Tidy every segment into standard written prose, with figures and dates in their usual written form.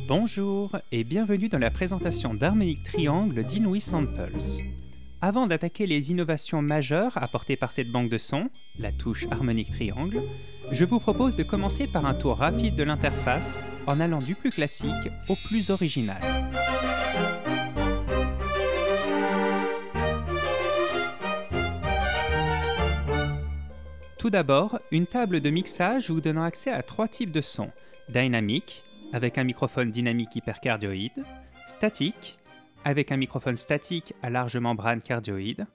Bonjour et bienvenue dans la présentation d'Harmonic Triangle d'Inouï Samples. Avant d'attaquer les innovations majeures apportées par cette banque de sons, la touche Harmonic Triangle, je vous propose de commencer par un tour rapide de l'interface en allant du plus classique au plus original. Tout d'abord, une table de mixage vous donnant accès à trois types de sons: dynamique, avec un microphone dynamique hypercardioïde, statique, avec un microphone statique à large membrane cardioïde,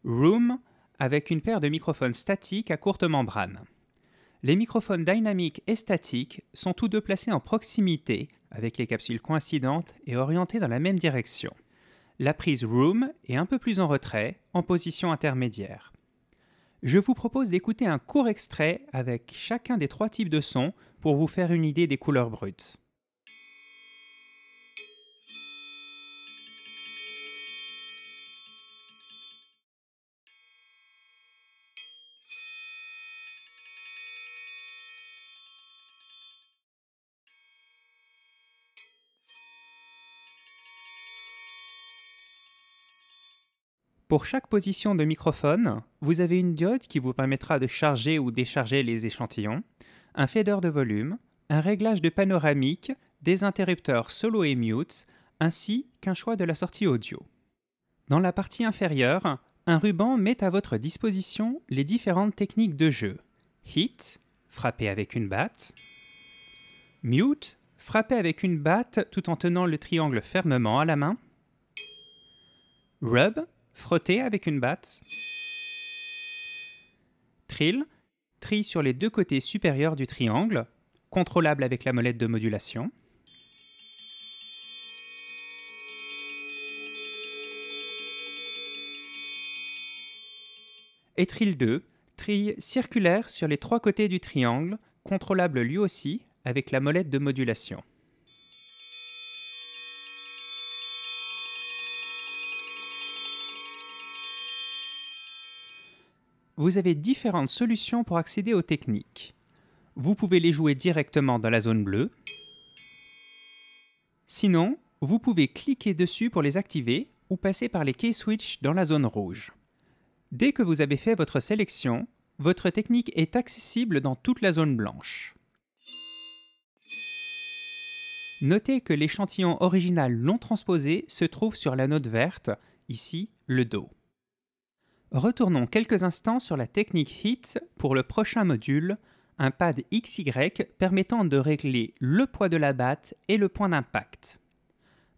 room, avec une paire de microphones statiques à courte membrane. Les microphones dynamiques et statiques sont tous deux placés en proximité, avec les capsules coïncidentes et orientées dans la même direction. La prise room est un peu plus en retrait, en position intermédiaire. Je vous propose d'écouter un court extrait avec chacun des trois types de sons pour vous faire une idée des couleurs brutes. Pour chaque position de microphone, vous avez une diode qui vous permettra de charger ou décharger les échantillons, un fader de volume, un réglage de panoramique, des interrupteurs solo et mute, ainsi qu'un choix de la sortie audio. Dans la partie inférieure, un ruban met à votre disposition les différentes techniques de jeu. Hit, frapper avec une batte. Mute, frapper avec une batte tout en tenant le triangle fermement à la main. Rub, frotter avec une batte. Trill, tri sur les deux côtés supérieurs du triangle, contrôlable avec la molette de modulation. Et Trill 2, tri circulaire sur les trois côtés du triangle, contrôlable lui aussi avec la molette de modulation. Vous avez différentes solutions pour accéder aux techniques. Vous pouvez les jouer directement dans la zone bleue. Sinon, vous pouvez cliquer dessus pour les activer ou passer par les key switch dans la zone rouge. Dès que vous avez fait votre sélection, votre technique est accessible dans toute la zone blanche. Notez que l'échantillon original non transposé se trouve sur la note verte, ici le Do. Retournons quelques instants sur la technique Hit pour le prochain module, un pad XY permettant de régler le poids de la batte et le point d'impact.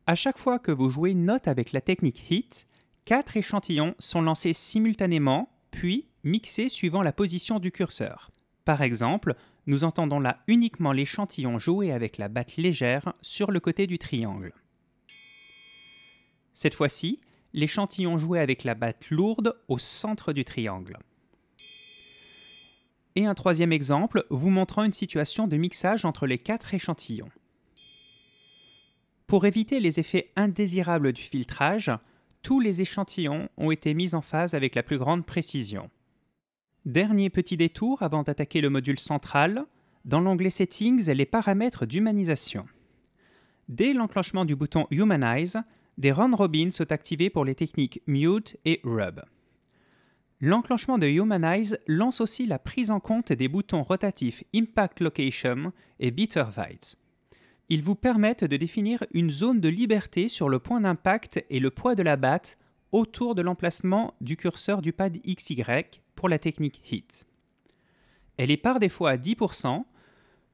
À chaque fois que vous jouez une note avec la technique Hit, 4 échantillons sont lancés simultanément, puis mixés suivant la position du curseur. Par exemple, nous entendons là uniquement l'échantillon joué avec la batte légère sur le côté du triangle. Cette fois-ci, l'échantillon joué avec la batte lourde au centre du triangle. Et un troisième exemple vous montrant une situation de mixage entre les 4 échantillons. Pour éviter les effets indésirables du filtrage, tous les échantillons ont été mis en phase avec la plus grande précision. Dernier petit détour avant d'attaquer le module central, dans l'onglet Settings, les paramètres d'humanisation. Dès l'enclenchement du bouton Humanize, des round robins sont activés pour les techniques Mute et Rub. L'enclenchement de Humanize lance aussi la prise en compte des boutons rotatifs Impact Location et Bitterweight. Ils vous permettent de définir une zone de liberté sur le point d'impact et le poids de la batte autour de l'emplacement du curseur du pad XY pour la technique Hit. Elle est par défaut à 10%,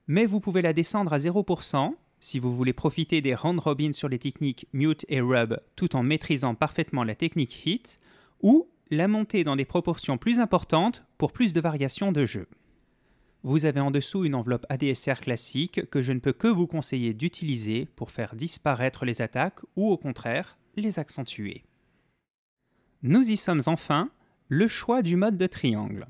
mais vous pouvez la descendre à 0%, si vous voulez profiter des round robins sur les techniques Mute et Rub tout en maîtrisant parfaitement la technique Hit, ou la monter dans des proportions plus importantes pour plus de variations de jeu. Vous avez en dessous une enveloppe ADSR classique que je ne peux que vous conseiller d'utiliser pour faire disparaître les attaques ou au contraire les accentuer. Nous y sommes enfin, le choix du mode de triangle.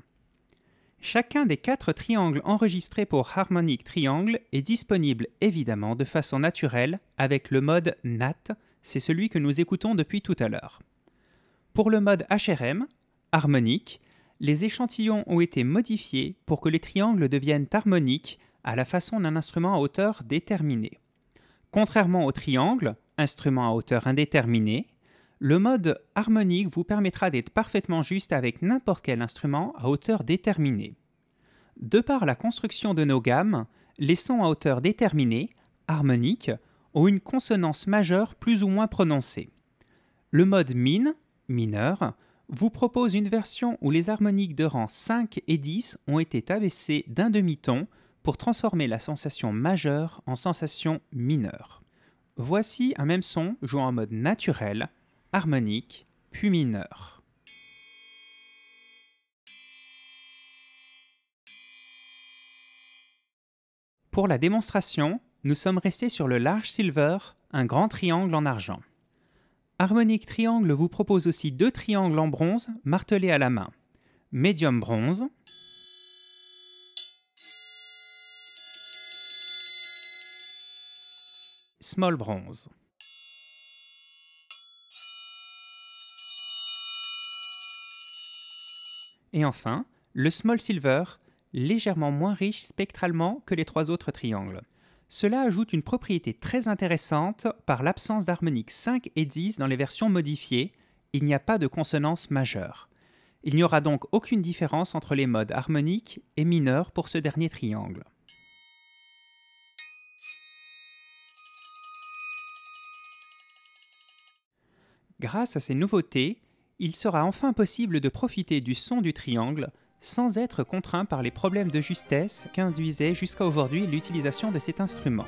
Chacun des 4 triangles enregistrés pour Harmonic Triangle est disponible évidemment de façon naturelle avec le mode NAT, c'est celui que nous écoutons depuis tout à l'heure. Pour le mode HRM, harmonique, les échantillons ont été modifiés pour que les triangles deviennent harmoniques à la façon d'un instrument à hauteur déterminée. Contrairement au triangle, instrument à hauteur indéterminée, le mode harmonique vous permettra d'être parfaitement juste avec n'importe quel instrument à hauteur déterminée. De par la construction de nos gammes, les sons à hauteur déterminée, harmoniques, ont une consonance majeure plus ou moins prononcée. Le mode min, mineur, vous propose une version où les harmoniques de rang 5 et 10 ont été abaissées d'un demi-ton pour transformer la sensation majeure en sensation mineure. Voici un même son joué en mode naturel, harmonique, puis mineur. Pour la démonstration, nous sommes restés sur le large silver, un grand triangle en argent. Harmonic Triangle vous propose aussi 2 triangles en bronze martelés à la main. Medium bronze, Small bronze. Et enfin, le Small silver, légèrement moins riche spectralement que les 3 autres triangles. Cela ajoute une propriété très intéressante par l'absence d'harmoniques 5 et 10 dans les versions modifiées, il n'y a pas de consonance majeure. Il n'y aura donc aucune différence entre les modes harmoniques et mineurs pour ce dernier triangle. Grâce à ces nouveautés, il sera enfin possible de profiter du son du triangle sans être contraint par les problèmes de justesse qu'induisait jusqu'à aujourd'hui l'utilisation de cet instrument.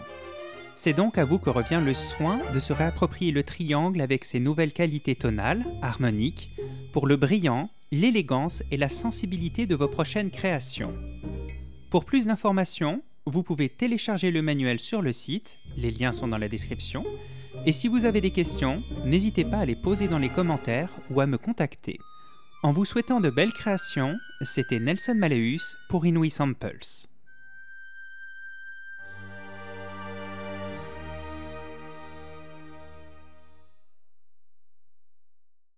C'est donc à vous que revient le soin de se réapproprier le triangle avec ses nouvelles qualités tonales, harmoniques, pour le brillant, l'élégance et la sensibilité de vos prochaines créations. Pour plus d'informations, vous pouvez télécharger le manuel sur le site, les liens sont dans la description, et si vous avez des questions, n'hésitez pas à les poser dans les commentaires ou à me contacter. En vous souhaitant de belles créations, c'était Nelson Malleus pour Inouï Samples.